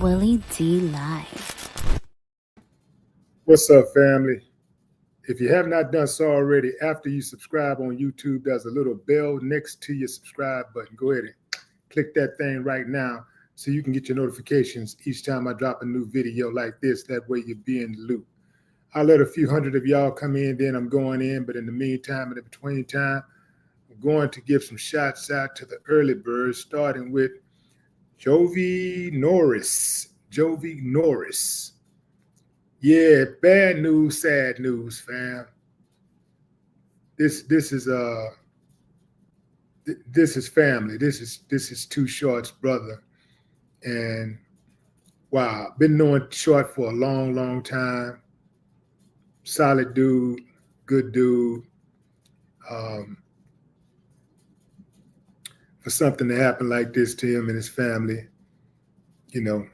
Willie D Live. What's up, family? If you have not done so already, after you subscribe on YouTube, there's a little bell next to your subscribe button. Go ahead and click that thing right now so you can get your notifications each time I drop a new video like this. That way you'll be in the loop. I'll let a few hundred of y'all come in, then I'm going in. But in the meantime, in the between time, I'm going to give some shots out to the early birds, starting with Jovi Norris. Yeah, bad news, sad news, fam. This is family. This is Too Short's brother, and wow, been knowing Short for a long time. Solid dude, good dude. For something to happen like this to him and his family, you know,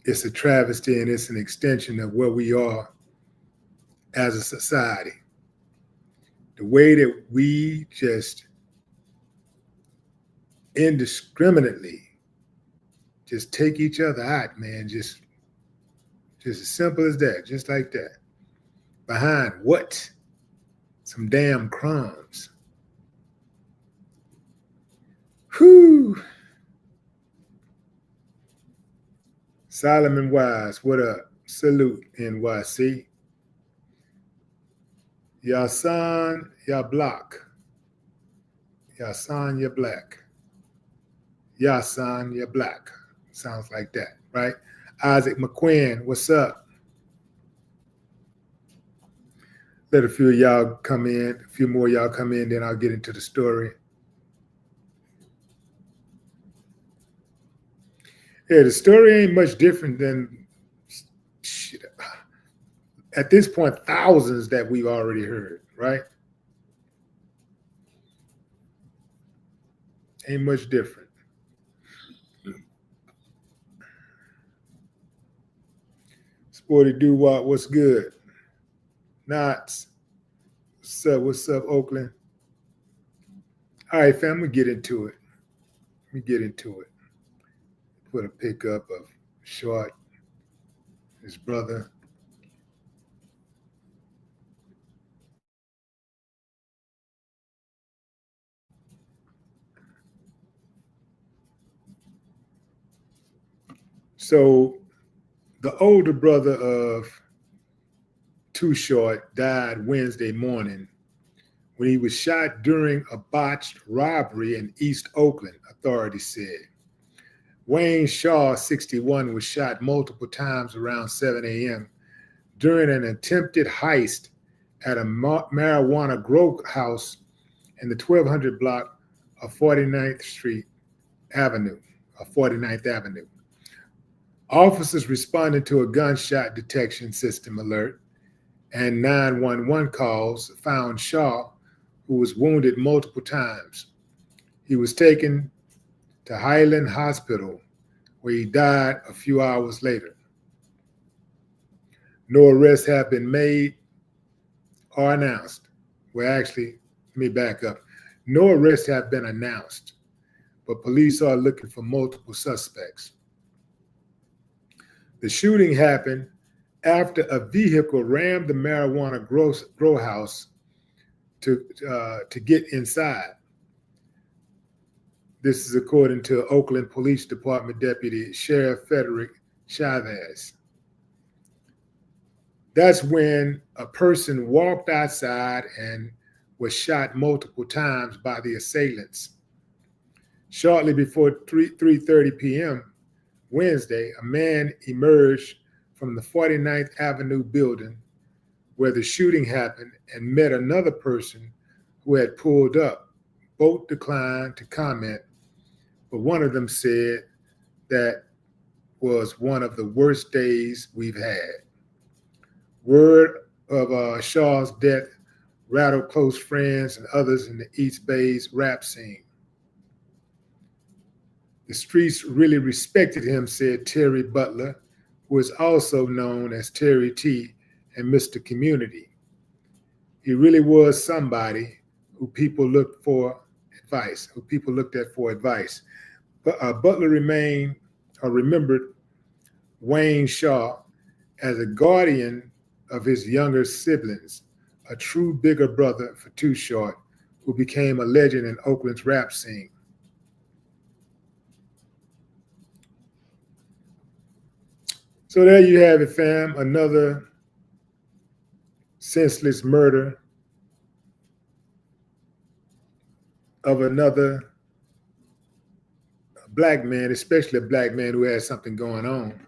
it's a travesty, and it's an extension of where we are as a society. The way that we just indiscriminately just take each other out, man, just as simple as that, just like that. Behind what? Some damn crumbs. Whew. Solomon Wise, what up? Salute, NYC. Yasan, ya block. Yasan, ya black. Yasan, ya black. Sounds like that, right? Isaac McQuinn, what's up? Let a few of y'all come in, a few more y'all come in, then I'll get into the story. Yeah, the story ain't much different than, at this point, thousands that we've already heard, right? Ain't much different. Sporty Doo-Wop, what's good? Knots, what's up, Oakland? All right, fam, we get into it. Put a pickup of Short, his brother. So the older brother of Too Short died Wednesday morning when he was shot during a botched robbery in East Oakland, authorities said. Wayne Shaw, 61, was shot multiple times around 7 a.m. during an attempted heist at a marijuana grow house in the 1200 block of 49th Avenue. Officers responded to a gunshot detection system alert and 911 calls found Shaw, who was wounded multiple times. He was taken to Highland Hospital, where he died a few hours later. No arrests have been made or announced. Well, actually, let me back up. No arrests have been announced, but police are looking for multiple suspects. The shooting happened after a vehicle rammed the marijuana grow house to get inside. This is according to Oakland Police Department Deputy Sheriff Frederick Chavez. That's when a person walked outside and was shot multiple times by the assailants. Shortly before 3:30 p.m. Wednesday, a man emerged from the 49th Avenue building where the shooting happened and met another person who had pulled up. Both declined to comment, but one of them said that was one of the worst days we've had. Word of Shaw's death rattled close friends and others in the East Bay's rap scene. The streets really respected him, said Terry Butler, who is also known as Terry T and Mr. Community. He really was somebody who people looked at for advice. But Butler remembered Wayne Shaw as a guardian of his younger siblings, a true bigger brother for Too Short, who became a legend in Oakland's rap scene. So there you have it, fam. Another senseless murder of another black man, especially a black man who has something going on.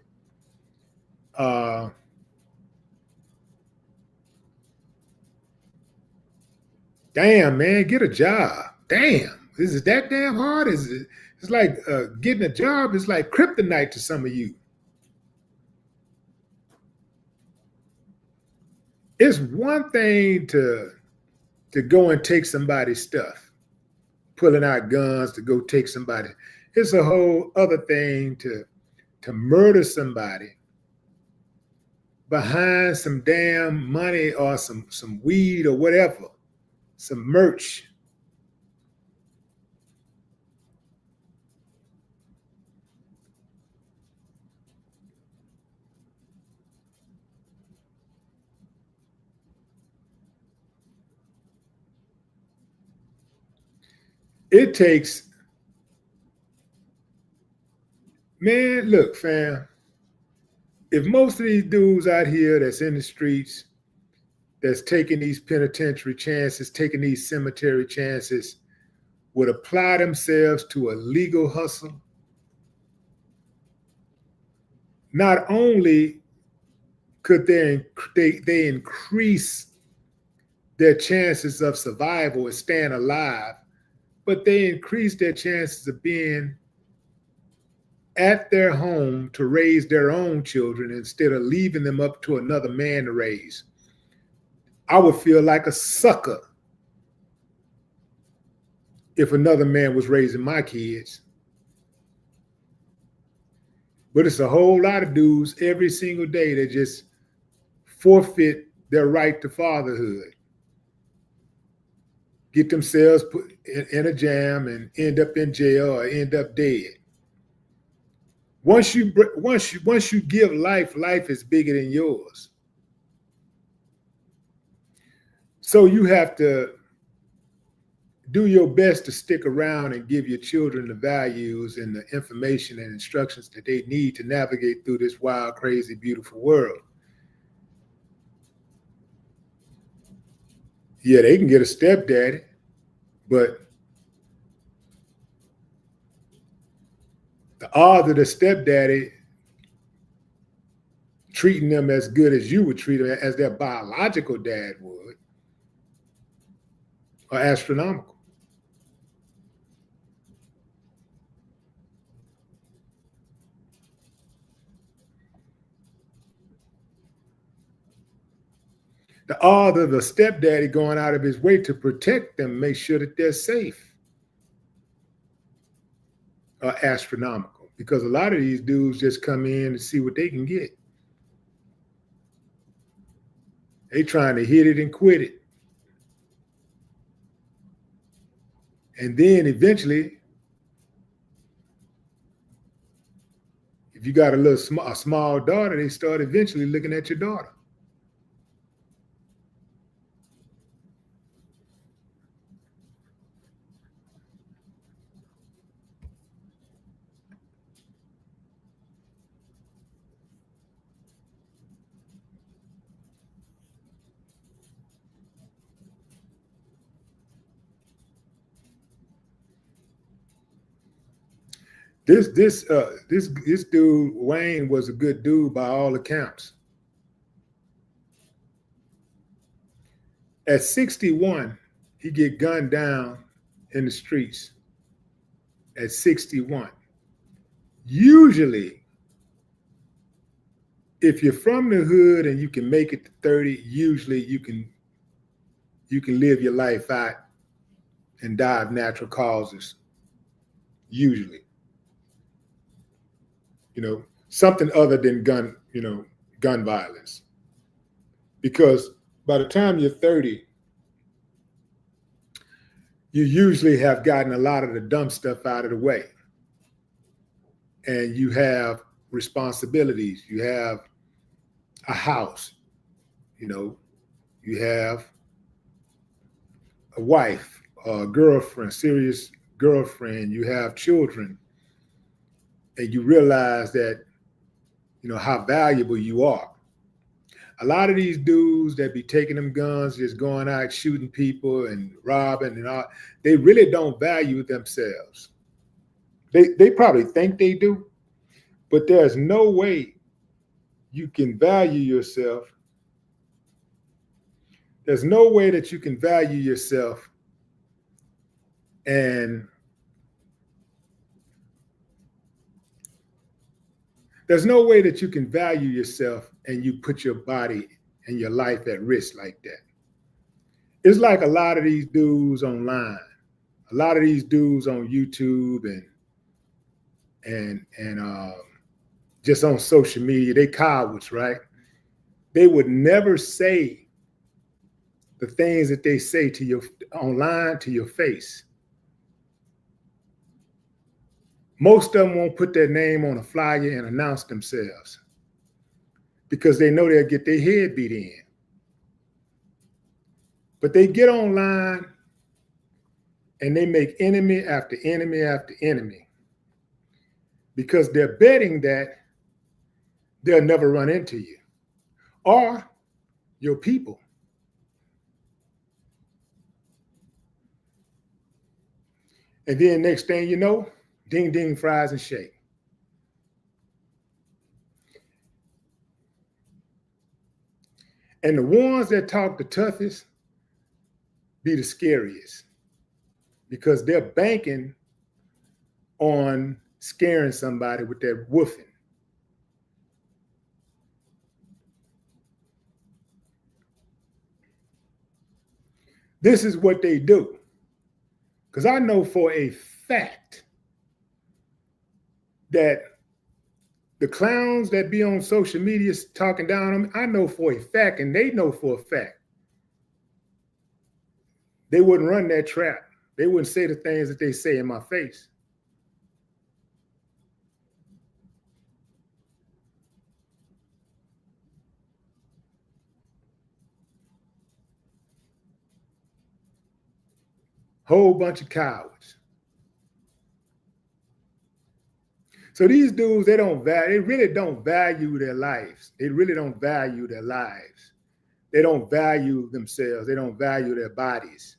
Damn, man, get a job. Damn, is it that damn hard? Is it? It's like getting a job is like kryptonite to some of you. It's one thing to go and take somebody's stuff, pulling out guns to go take somebody. It's a whole other thing to murder somebody behind some damn money or some weed or whatever, some merch. It takes, man, look, fam, if most of these dudes out here that's in the streets, that's taking these penitentiary chances, taking these cemetery chances, would apply themselves to a legal hustle, not only could they increase their chances of survival and staying alive, but they increase their chances of being at their home to raise their own children instead of leaving them up to another man to raise. I would feel like a sucker if another man was raising my kids. But it's a whole lot of dudes every single day that just forfeit their right to fatherhood, get themselves put in a jam and end up in jail or end up dead. Once you give life, life is bigger than yours. So you have to do your best to stick around and give your children the values and the information and instructions that they need to navigate through this wild, crazy, beautiful world. Yeah, they can get a stepdaddy, but the odds of the stepdaddy treating them as good as you would treat them as their biological dad would are astronomical. The odds of the stepdaddy going out of his way to protect them, make sure that they're safe, are astronomical, because a lot of these dudes just come in and see what they can get. They trying to hit it and quit it. And then eventually, if you got a small daughter, they start eventually looking at your daughter. This dude Wayne was a good dude by all accounts. At 61, he get gunned down in the streets. At 61, usually, if you're from the hood and you can make it to 30, usually you can live your life out and die of natural causes. Usually. Something other than gun violence. Because by the time you're 30, you usually have gotten a lot of the dumb stuff out of the way. And you have responsibilities. You have a house, you know, you have a wife, a girlfriend, serious girlfriend, you have children, and you realize that, you know, how valuable you are. A lot of these dudes that be taking them guns, just going out shooting people and robbing and all, they really don't value themselves. They probably think they do, but there's no way you can value yourself. There's no way that you can value yourself and there's no way that you can value yourself and you put your body and your life at risk like that. It's like a lot of these dudes online, a lot of these dudes on YouTube and just on social media, they cowards, right? They would never say the things that they say to you online to your face. Most of them won't put their name on a flyer and announce themselves because they know they'll get their head beat in. But they get online and they make enemy after enemy after enemy because they're betting that they'll never run into you or your people. And then next thing you know, ding, ding, fries and shake. And the ones that talk the toughest be the scariest because they're banking on scaring somebody with their woofing. This is what they do. Because I know for a fact that the clowns that be on social media talking down on me, I know for a fact, and they know for a fact, they wouldn't run that trap. They wouldn't say the things that they say in my face. Whole bunch of cowards. So these dudes, they really don't value their lives. They really don't value their lives. They don't value themselves. They don't value their bodies.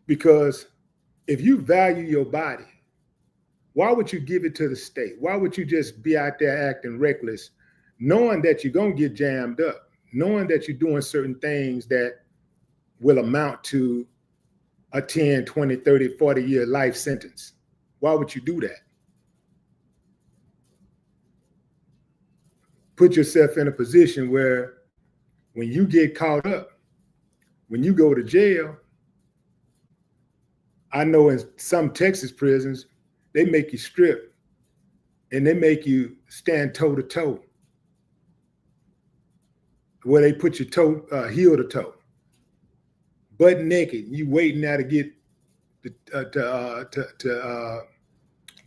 Because if you value your body, why would you give it to the state? Why would you just be out there acting reckless, knowing that you're going to get jammed up, knowing that you're doing certain things that will amount to a 10, 20, 30, 40-year life sentence? Why would you do that? Put yourself in a position where when you get caught up, when you go to jail, I know in some Texas prisons, they make you strip and they make you stand toe to toe, where they put your toe, heel to toe, butt naked. You waiting now to get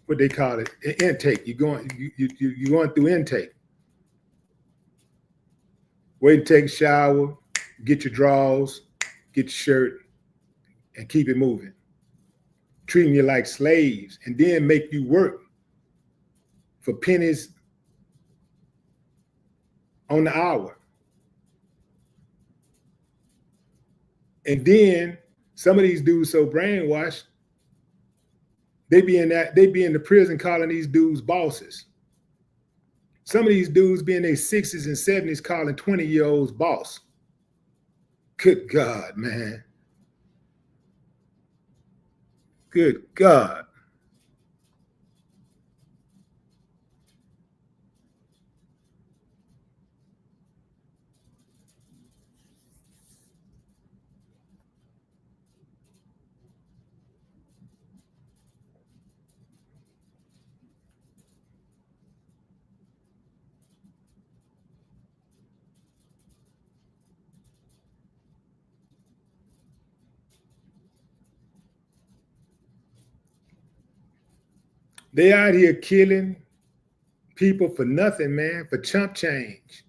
what they call it, intake. You're going through intake. Wait to take a shower, get your drawers, get your shirt, and keep it moving. Treating you like slaves, and then make you work for pennies on the hour. And then some of these dudes so brainwashed, they be in the prison calling these dudes bosses. Some of these dudes be in their 60s and 70s calling 20-year-olds boss. Good God, man. Good God. They out here killing, people for nothing, man, for chump change.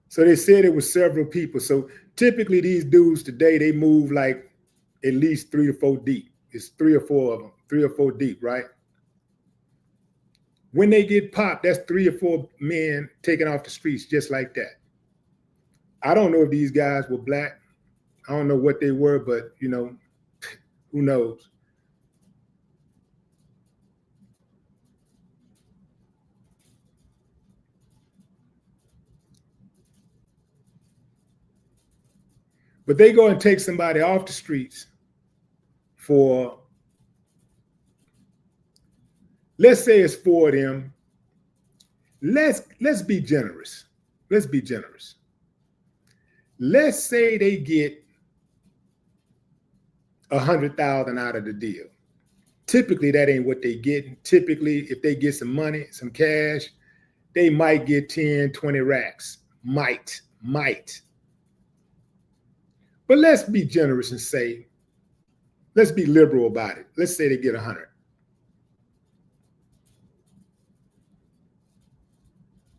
So they said it was several people. So typically these dudes today, they move like at least 3 or 4 deep. It's 3 or 4 of them, 3 or 4 deep, right? When they get popped, that's 3 or 4 men taken off the streets just like that. I don't know if these guys were black. I don't know what they were, but you know, who knows? But they go and take somebody off the streets for, let's say it's 4 of them. Let's be generous. Let's be generous. Let's say they get 100,000 out of the deal. Typically, that ain't what they get. Typically, if they get some money, some cash, they might get 10, 20 racks. Might. But let's be generous and say, let's be liberal about it. Let's say they get 100.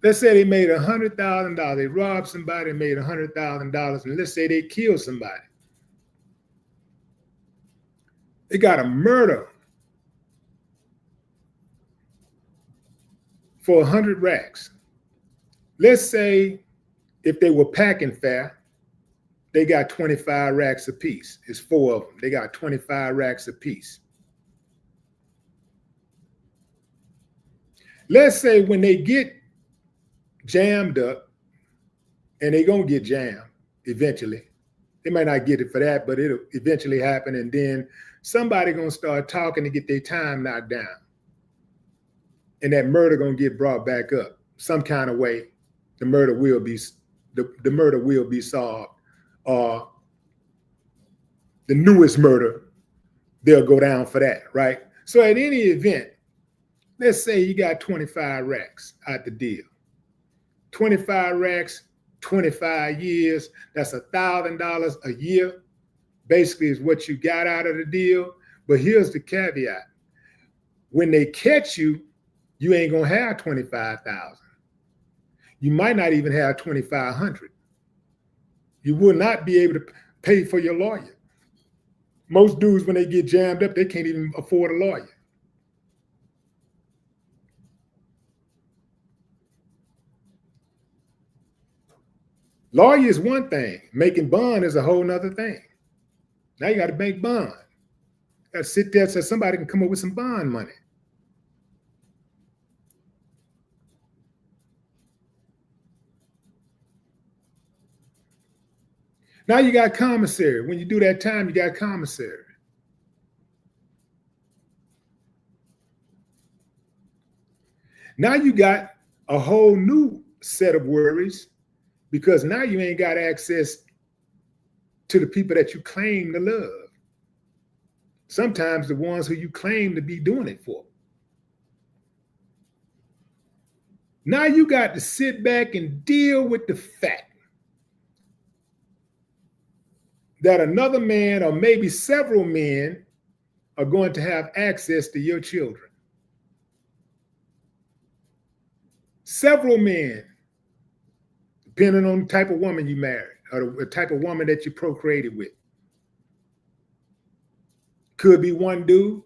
Let's say they made $100,000. They robbed somebody and made $100,000. And let's say they killed somebody. They got a murder for 100 racks. Let's say if they were packing fair, they got 25 racks apiece. It's 4 of them. They got 25 racks apiece. Let's say when they get jammed up, and they're going to get jammed eventually. They might not get it for that, but it'll eventually happen. And then somebody going to start talking to get their time knocked down. And that murder going to get brought back up some kind of way. The murder will be solved. Or the newest murder, they'll go down for that, right? So at any event, let's say you got 25 racks out the deal. 25 racks, 25 years, that's $1,000 a year, basically is what you got out of the deal. But here's the caveat. When they catch you, you ain't gonna have 25,000. You might not even have 2,500. You will not be able to pay for your lawyer. Most dudes, when they get jammed up, they can't even afford a lawyer. Lawyer is one thing. Making bond is a whole nother thing. Now you got to make bond. You got to sit there so somebody can come up with some bond money. Now you got commissary. When you do that time, you got commissary. Now you got a whole new set of worries, because now you ain't got access to the people that you claim to love. Sometimes the ones who you claim to be doing it for. Now you got to sit back and deal with the fact that another man, or maybe several men, are going to have access to your children. Several men, depending on the type of woman you married or the type of woman that you procreated with. Could be one dude.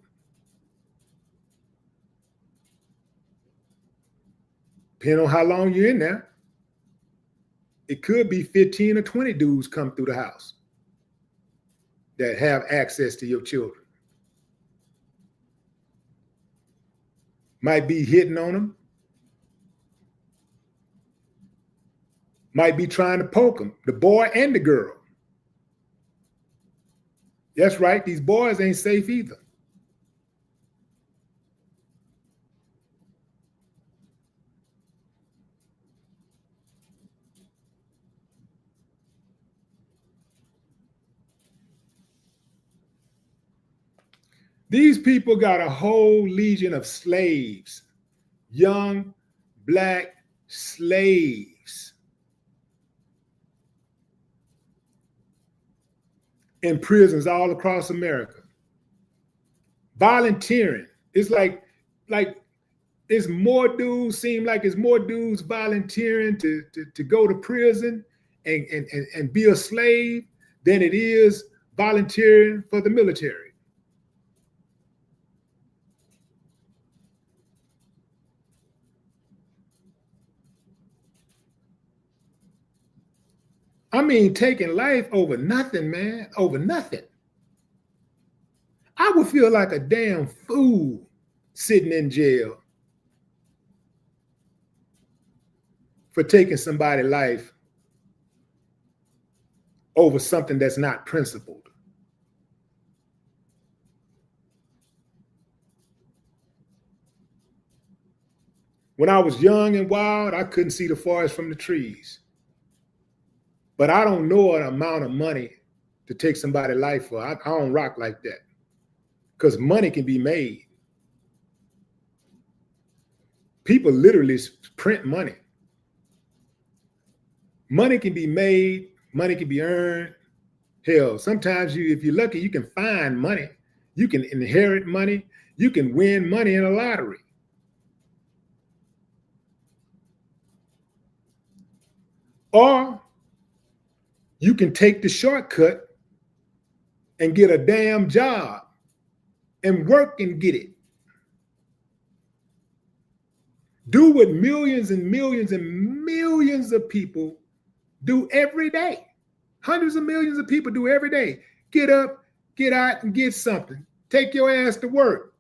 Depending on how long you're in there. It could be 15 or 20 dudes come through the house that have access to your children. Might be hitting on them. Might be trying to poke them, the boy and the girl. That's right, these boys ain't safe either. These people got a whole legion of slaves, young black slaves, in prisons all across America, volunteering. It's like it's more dudes, seem like it's more dudes volunteering to go to prison and be a slave than it is volunteering for the military. I mean, taking life over nothing, man, over nothing. I would feel like a damn fool sitting in jail for taking somebody's life over something that's not principled. When I was young and wild, I couldn't see the forest from the trees. But I don't know an amount of money to take somebody's life for. I don't rock like that. Because money can be made. People literally print money. Money can be made, money can be earned. Hell, sometimes if you're lucky, you can find money. You can inherit money. You can win money in a lottery. Or you can take the shortcut and get a damn job and work and get it. Do what millions and millions and millions of people do every day. Hundreds of millions of people do every day. Get up, get out, and get something. Take your ass to work.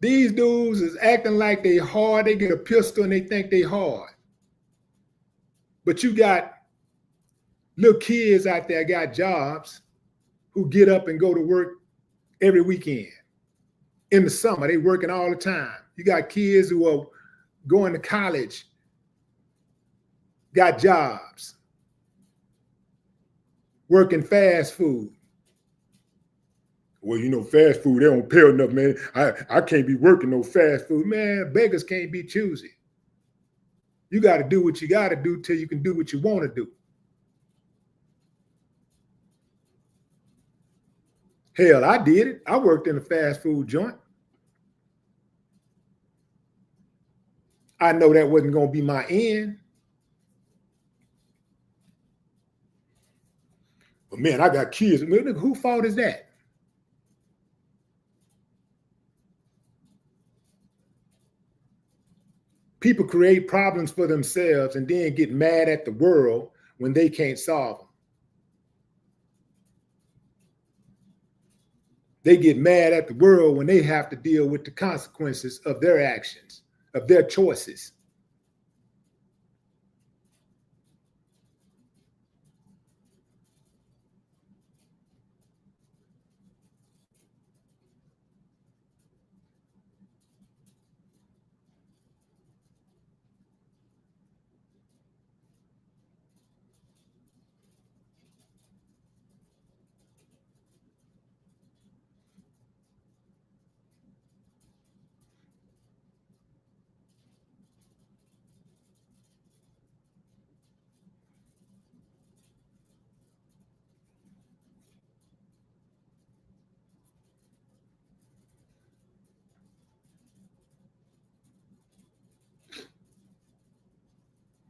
These dudes is acting like they hard. They get a pistol and they think they hard. But you got little kids out there got jobs who get up and go to work every weekend. In the summer, they working all the time. You got kids who are going to college, got jobs, working fast food. Well, you know, fast food, they don't pay enough, man. I can't be working no fast food. Man, beggars can't be choosy. You got to do what you got to do till you can do what you want to do. Hell, I did it. I worked in a fast food joint. I know that wasn't going to be my end. But man, I got kids. Whose fault is that? People create problems for themselves and then get mad at the world when they can't solve them. They get mad at the world when they have to deal with the consequences of their actions, of their choices.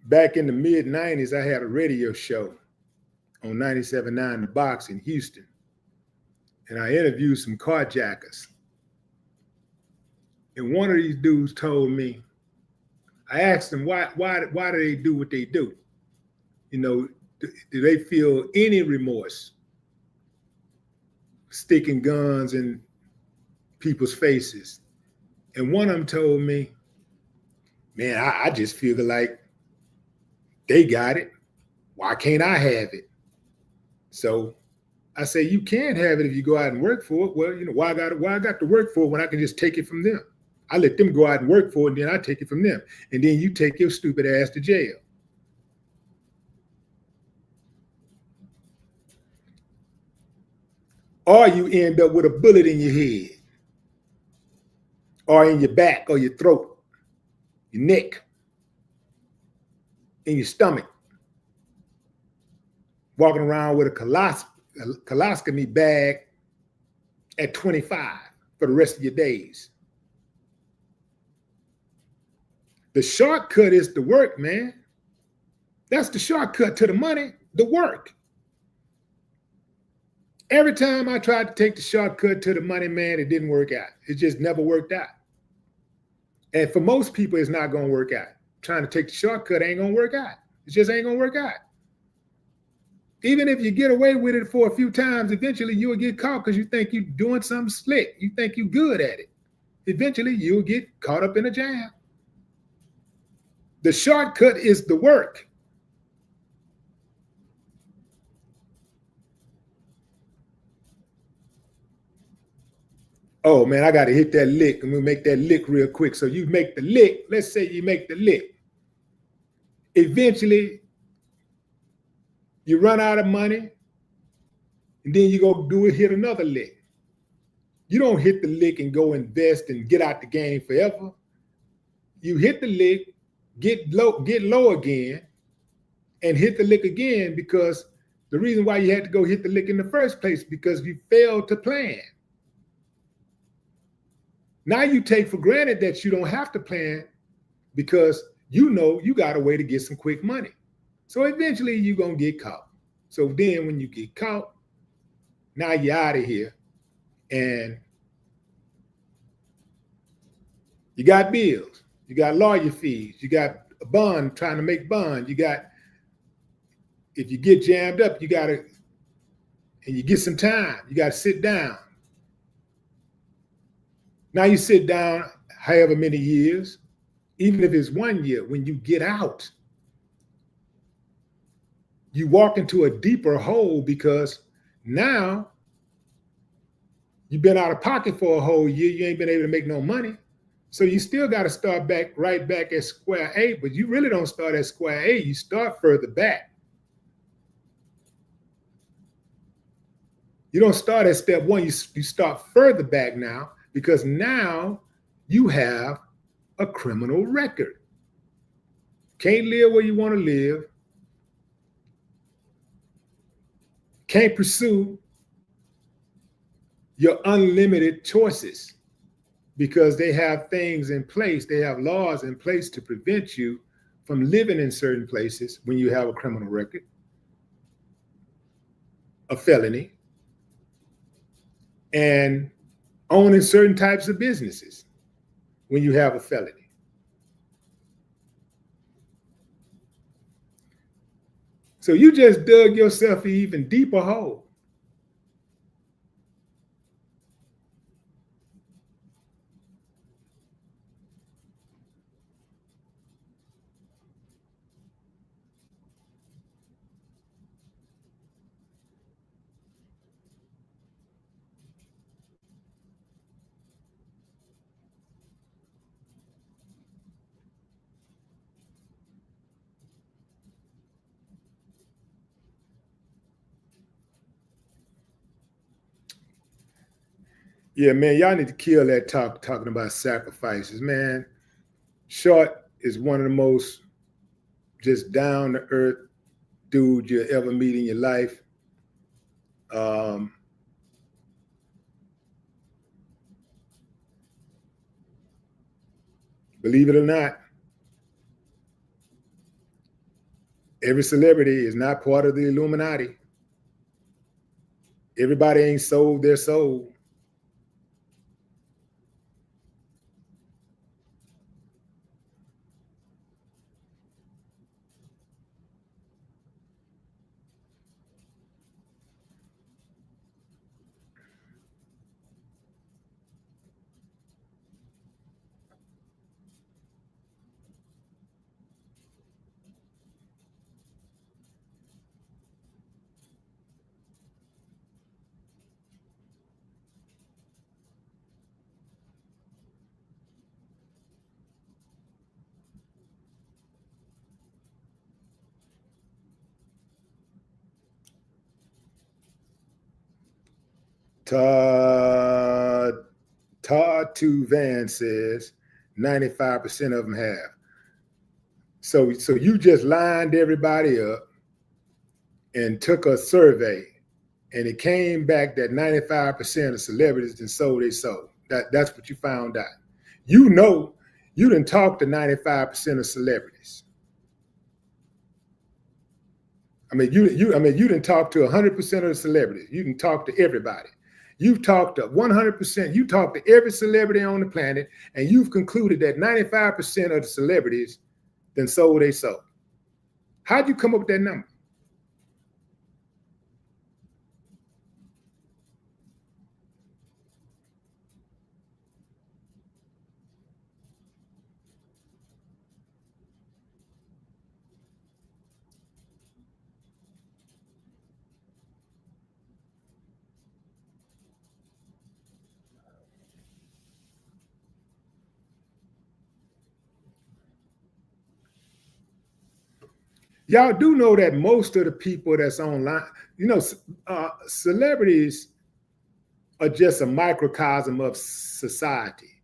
Back in the mid-90s, I had a radio show on 97.9 The Box in Houston. And I interviewed some carjackers. And one of these dudes told me, I asked them, why do they do what they do? You know, do they feel any remorse sticking guns in people's faces? And one of them told me, man, I just feel like they got it. Why can't I have it? So I say, you can have it if you go out and work for it. Well, you know, why I got to work for it when I can just take it from them? I let them go out and work for it, and then I take it from them. And then you take your stupid ass to jail. Or you end up with a bullet in your head, or in your back, or your throat, your neck, in your stomach. walking around with a colostomy bag at 25 for the rest of your days. The shortcut is the work, man. That's the shortcut to the money, the work. Every time I tried to take the shortcut to the money, man, it didn't work out. It just never worked out. And for most people, it's not going to work out. Trying to take the shortcut ain't going to work out. It just ain't going to work out. Even if you get away with it for a few times, eventually you'll get caught because you think you're doing something slick. You think you're good at it. Eventually you'll get caught up in a jam. The shortcut is the work. Oh man, I got to hit that lick. I'm going to make that lick real quick. So you make the lick. Let's say you make the lick. Eventually, you run out of money, and then you go hit another lick. You don't hit the lick and go invest and get out the game forever. You hit the lick, get low again, and hit the lick again, because the reason why you had to go hit the lick in the first place, because you failed to plan. Now you take for granted that you don't have to plan because you know you got a way to get some quick money. So eventually you're going to get caught. So then when you get caught, now you're out of here and you got bills, you got lawyer fees, you got a bond, trying to make bond, you got, if you get jammed up, you got to, and you get some time, you got to sit down. Now you sit down however many years, even if it's 1 year, when you get out, you walk into a deeper hole because now you've been out of pocket for a whole year. You ain't been able to make no money. So you still got to start right back at square A, but you really don't start at square A. You start further back. You don't start at step one. You start further back now, because now you have a criminal record. Can't live where you want to live. Can't pursue your unlimited choices because they have things in place. They have laws in place to prevent you from living in certain places when you have a criminal record, a felony, and owning certain types of businesses when you have a felony. So you just dug yourself an even deeper hole. Yeah, man, y'all need to kill that talking about sacrifices, man. Short is one of the most just down to earth dude you'll ever meet in your life. Believe it or not, every celebrity is not part of the Illuminati. Everybody ain't sold their soul. Todd 2 Van says 95% of them have. So you just lined everybody up and took a survey, and it came back that 95% of celebrities done sold their soul. That's what you found out. You know, you didn't talk to 95% of celebrities. I mean, you didn't talk to 100% of the celebrities. You didn't talk to everybody. You've talked to 100%. You talked to every celebrity on the planet, and you've concluded that 95% of the celebrities then sold their soul. How'd you come up with that number? Y'all do know that most of the people that's online, celebrities are just a microcosm of society.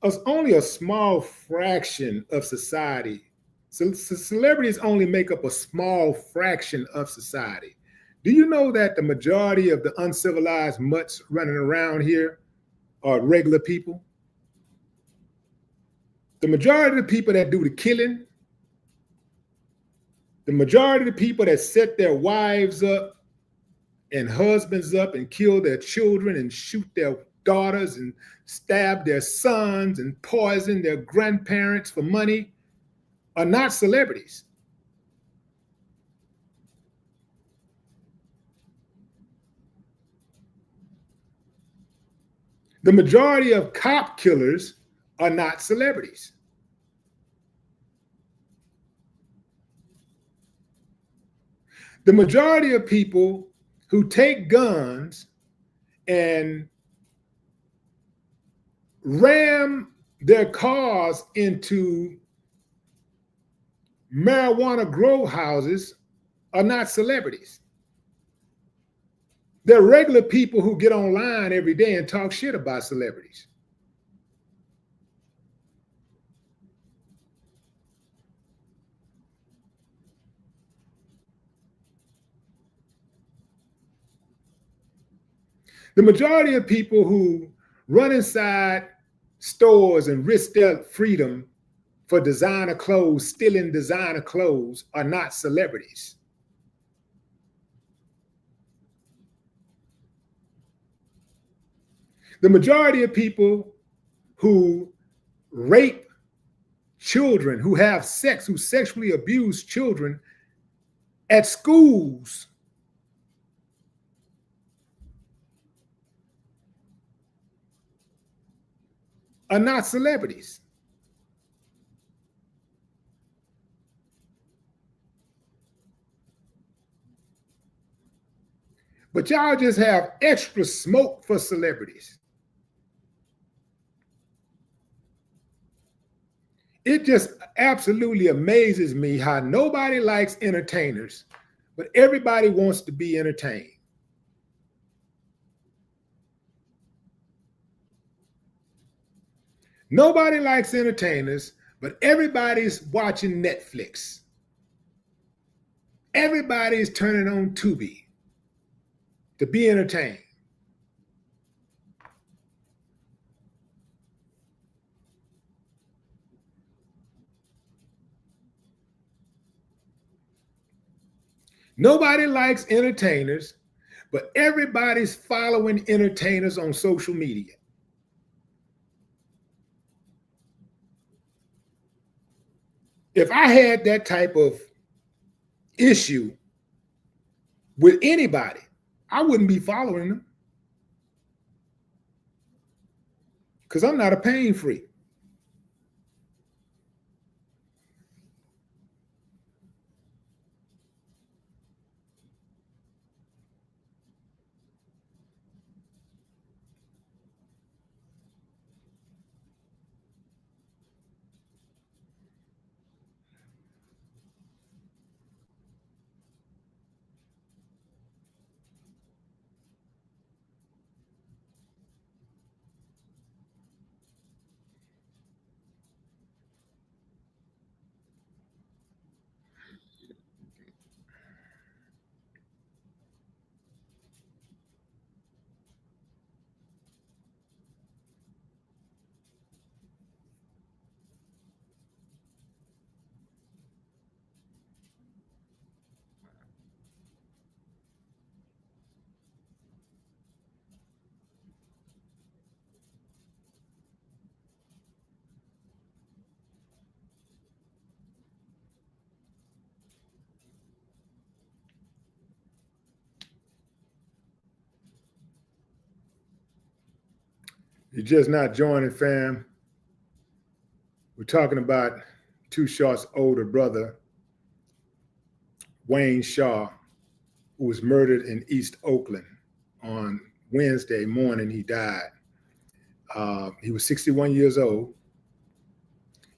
It's only a small fraction of society. So celebrities only make up a small fraction of society. Do you know that the majority of the uncivilized mutts running around here are regular people? The majority of the people that do the killing, the majority of the people that set their wives up and husbands up and kill their children and shoot their daughters and stab their sons and poison their grandparents for money are not celebrities. The majority of cop killers are not celebrities. The majority of people who take guns and ram their cars into marijuana grow houses are not celebrities. They're regular people who get online every day and talk shit about celebrities. The majority of people who run inside stores and risk their freedom for designer clothes, stealing designer clothes, are not celebrities. The majority of people who rape children, who have sex, who sexually abuse children at schools are not celebrities. But y'all just have extra smoke for celebrities. It just absolutely amazes me how nobody likes entertainers, but everybody wants to be entertained. Nobody likes entertainers, but everybody's watching Netflix. Everybody's turning on Tubi to be entertained. Nobody likes entertainers, but everybody's following entertainers on social media. If I had that type of issue with anybody, I wouldn't be following them because I'm not a pain freak. You're just not joining, fam. We're talking about Too Short's older brother, Wayne Shaw, who was murdered in East Oakland on Wednesday morning. He died. He was 61 years old.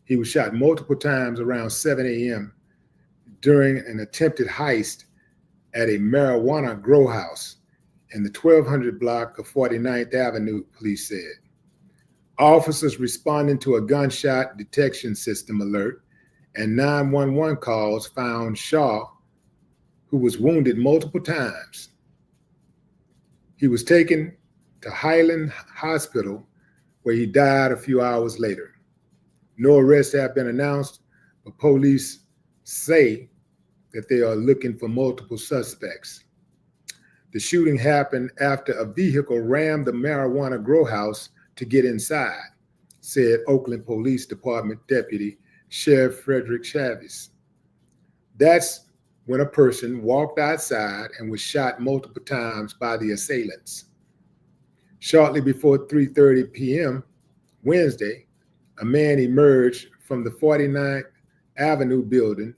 He was shot multiple times around 7 a.m. during an attempted heist at a marijuana grow house in the 1200 block of 49th Avenue, police said. Officers responding to a gunshot detection system alert and 911 calls found Shaw, who was wounded multiple times. He was taken to Highland Hospital, where he died a few hours later. No arrests have been announced, but police say that they are looking for multiple suspects. The shooting happened after a vehicle rammed the marijuana grow house to get inside, said Oakland Police Department Deputy Sheriff Frederick Chavez. That's when a person walked outside and was shot multiple times by the assailants. Shortly before 3:30 p.m. Wednesday, a man emerged from the 49th Avenue building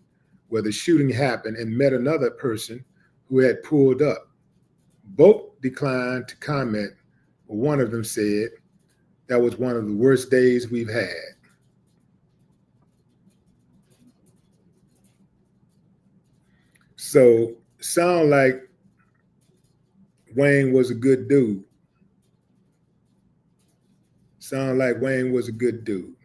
where the shooting happened and met another person who had pulled up. Both declined to comment, but one of them said, "That was one of the worst days we've had." So, sound like Wayne was a good dude. Sound like Wayne was a good dude.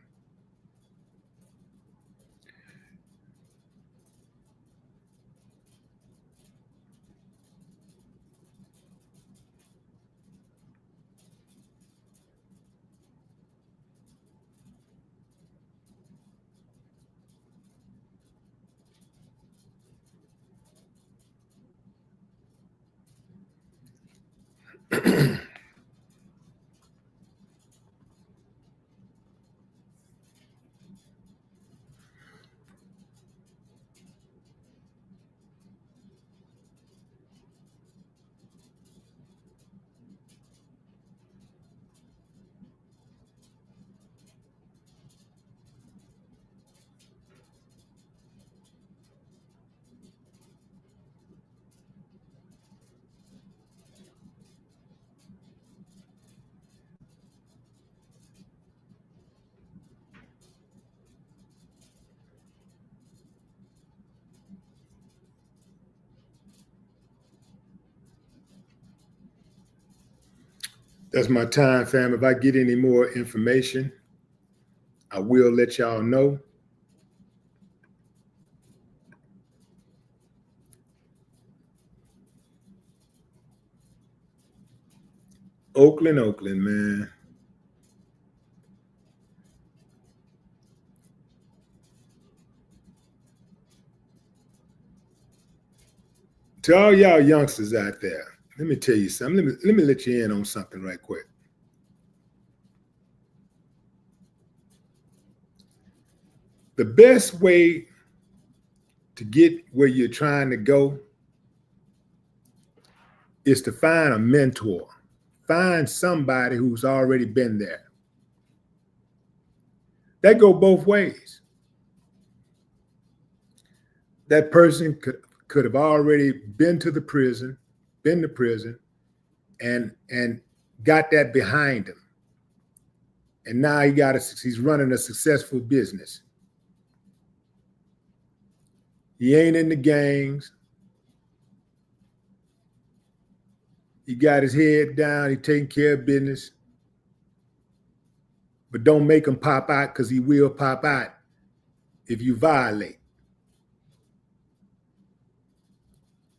That's my time, fam. If I get any more information, I will let y'all know. Oakland, man. To all y'all youngsters out there, let me tell you something. Let me let you in on something right quick. The best way to get where you're trying to go is to find a mentor. Find somebody who's already been there. That go both ways. That person could have already been to prison, and got that behind him. And now he's running a successful business. He ain't in the gangs. He got his head down. He taking care of business. But don't make him pop out, because he will pop out if you violate.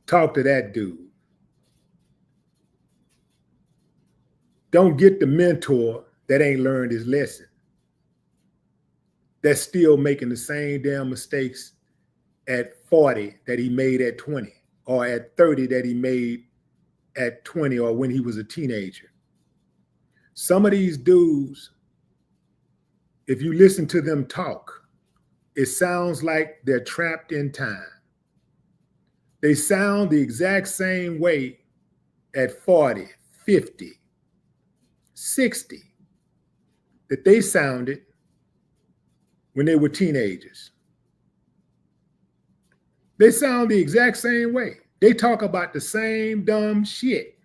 Talk to that dude. Don't get the mentor that ain't learned his lesson, that's still making the same damn mistakes at 40 that he made at 20, or at 30 that he made at 20, or when he was a teenager. Some of these dudes, if you listen to them talk, it sounds like they're trapped in time. They sound the exact same way at 40, 50, 60. that they sounded when they were teenagers. They sound the exact same way. They talk about the same dumb shit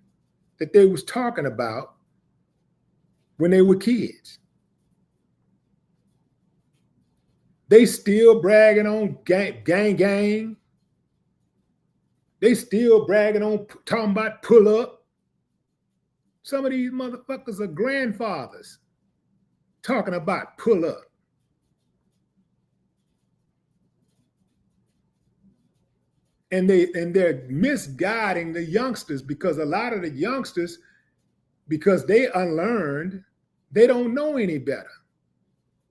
that they was talking about when they were kids. They still bragging on gang. They still bragging on talking about pull up. Some of these motherfuckers are grandfathers talking about pull up. And they're misguiding the youngsters, because a lot of the youngsters, because they unlearned, they don't know any better.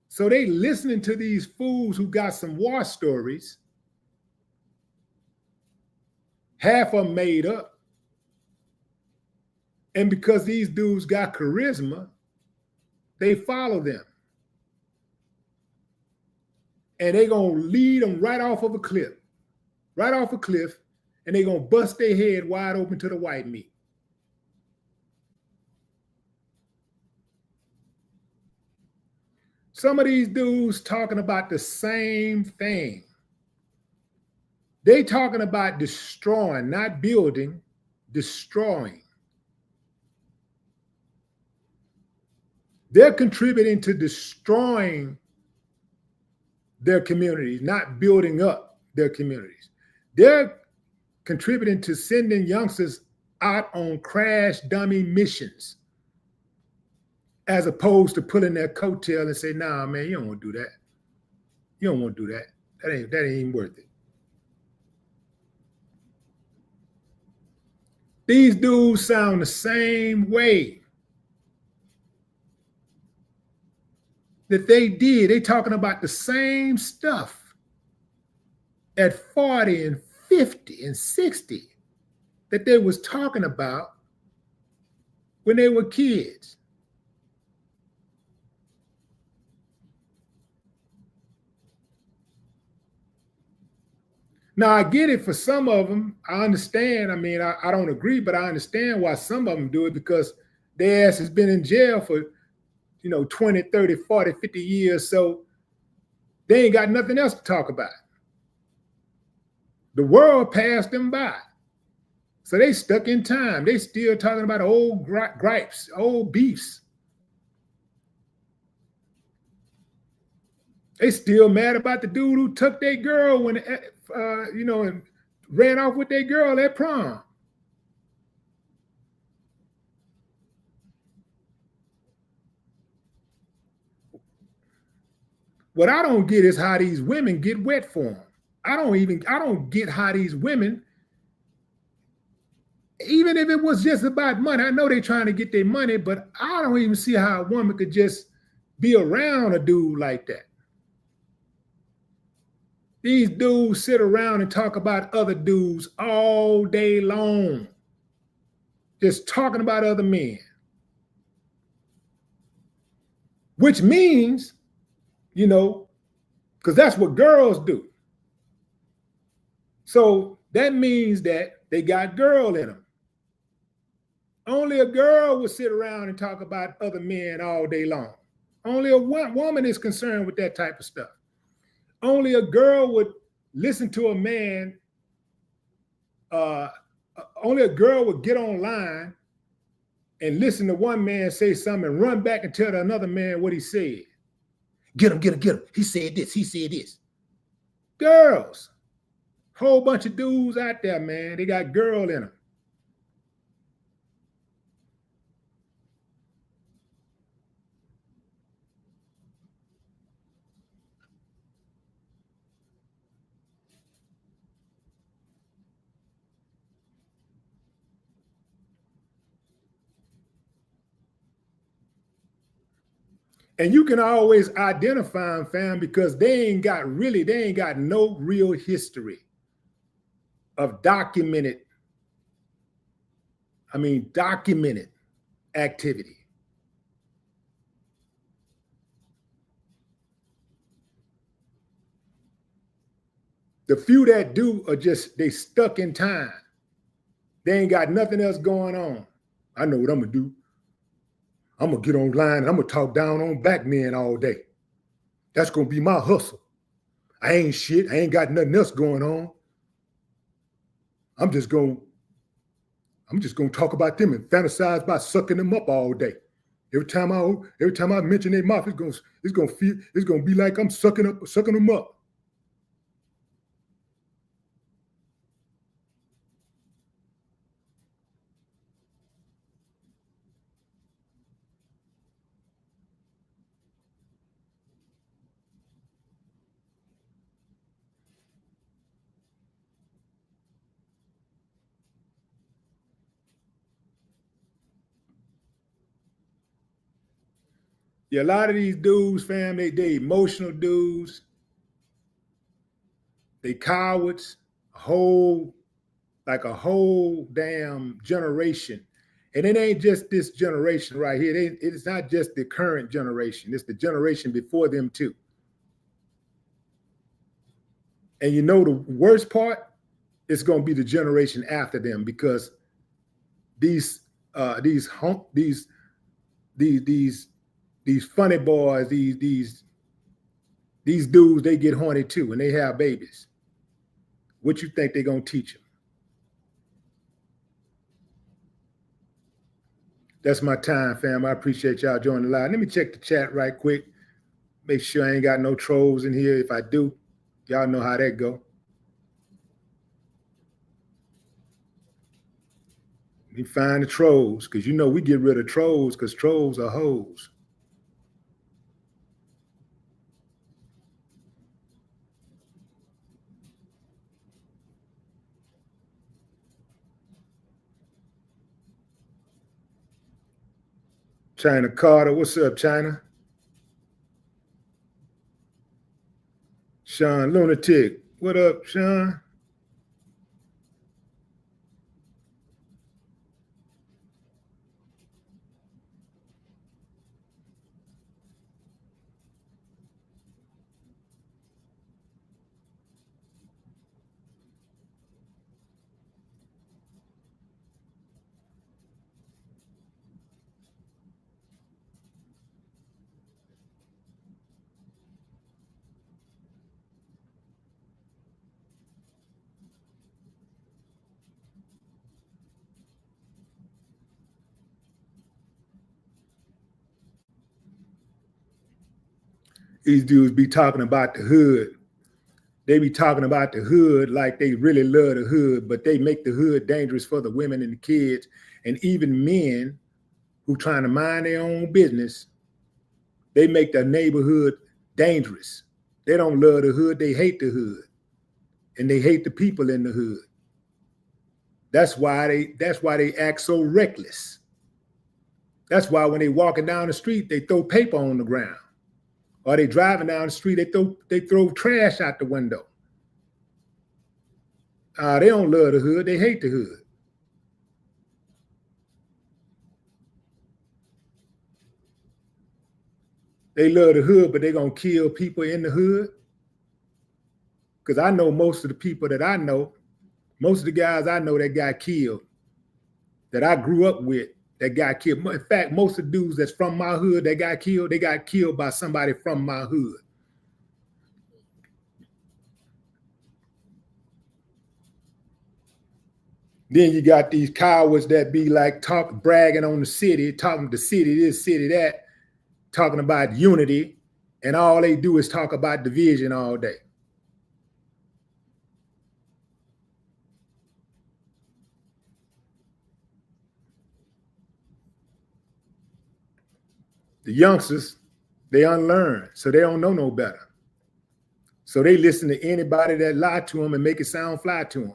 So they listening to these fools who got some war stories, half of them made up. And because these dudes got charisma, they follow them. And they gonna lead them right off of a cliff. Right off a cliff, and they're going to bust their head wide open to the white meat. Some of these dudes talking about the same thing. They talking about destroying, not building, destroying. They're contributing to destroying their communities, not building up their communities. They're contributing to sending youngsters out on crash dummy missions, as opposed to pulling their coattail and say, nah, man, you don't want to do that. You don't want to do that. That ain't even worth it. These dudes sound the same way that they did. They talking about the same stuff at 40 and 50 and 60 that they was talking about when they were kids. Now, I get it for some of them. I understand. I mean, I don't agree, but I understand why some of them do it, because their ass has been in jail for, 20, 30, 40, 50 years. So they ain't got nothing else to talk about. The world passed them by. So they stuck in time. They still talking about old gripes, old beefs. They still mad about the dude who took their girl when, and ran off with their girl at prom. What I don't get is how these women get wet for them. I don't get how these women, even if it was just about money, I know they're trying to get their money, but I don't even see how a woman could just be around a dude like that. These dudes sit around and talk about other dudes all day long, just talking about other men. Which means, because that's what girls do. So that means that they got girl in them. Only a girl would sit around and talk about other men all day long. Only a woman is concerned with that type of stuff. Only a girl would listen to a man. Only a girl would get online and listen to one man say something and run back and tell another man what he said. Get him. He said this. Girls. Whole bunch of dudes out there, man. They got girl in them. And you can always identify them, fam, because they ain't got no real history of documented activity. The few that do are they stuck in time. They ain't got nothing else going on. I know what I'm gonna do. I'm gonna get online and I'm gonna talk down on black men all day. That's gonna be my hustle. I ain't shit. I ain't got nothing else going on. I'm just gonna talk about them and fantasize about sucking them up all day. Every time I mention their mouth, it's gonna be like I'm sucking them up. Yeah, a lot of these dudes, fam, they emotional dudes. They cowards. A whole damn generation. And it ain't just this generation right here. It's not just the current generation. It's the generation before them too. And you know the worst part? It's going to be the generation after them, because these funny boys, these dudes, they get horny too, and they have babies. What you think they're gonna teach them? That's my time, fam. I appreciate y'all joining the live. Let me check the chat right quick. Make sure I ain't got no trolls in here. If I do, y'all know how that go. Let me find the trolls, because you know we get rid of trolls because trolls are hoes. China Carter, what's up, China? Sean Lunatic, what up, Sean? These dudes be talking about the hood. They be talking about the hood like they really love the hood, but they make the hood dangerous for the women and the kids, and even men who trying to mind their own business. They make the neighborhood dangerous. They don't love the hood, they hate the hood. And they hate the people in the hood. That's why they act so reckless. That's why when they walking down the street, they throw paper on the ground. Or they driving down the street, they throw trash out the window. They don't love the hood, they hate the hood. They love the hood, but they're gonna kill people in the hood. Because I know most of the people that I know, most of the guys I know that got killed, that I grew up with, that got killed. In fact, most of the dudes that's from my hood that got killed, they got killed by somebody from my hood. Then you got these cowards that be like bragging on the city, talking the city this, city that, talking about unity, and all they do is talk about division all day. The youngsters, they unlearn, so they don't know no better. So they listen to anybody that lie to them and make it sound fly to them.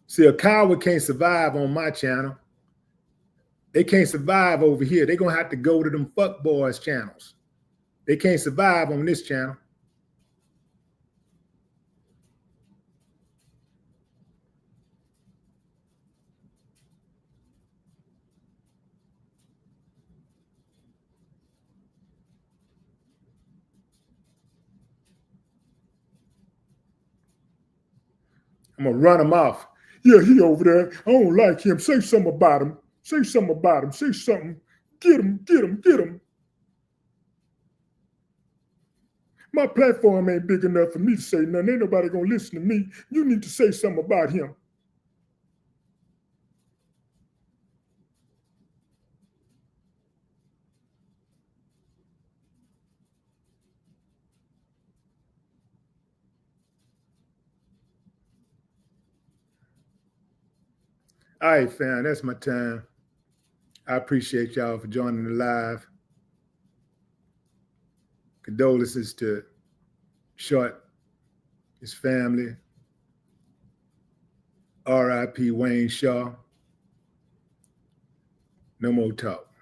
See, a coward can't survive on my channel. They can't survive over here. They're going to have to go to them fuck boys channels. They can't survive on this channel. I'm gonna run him off. Yeah, he over there. I don't like him. Say something about him. Say something about him. Say something. Get him, get him, get him. My platform ain't big enough for me to say nothing. Ain't nobody gonna listen to me. You need to say something about him. All right, fam, that's my time. I appreciate y'all for joining the live. Condolences to Short, his family. R.I.P. Wayne Shaw. No more talk.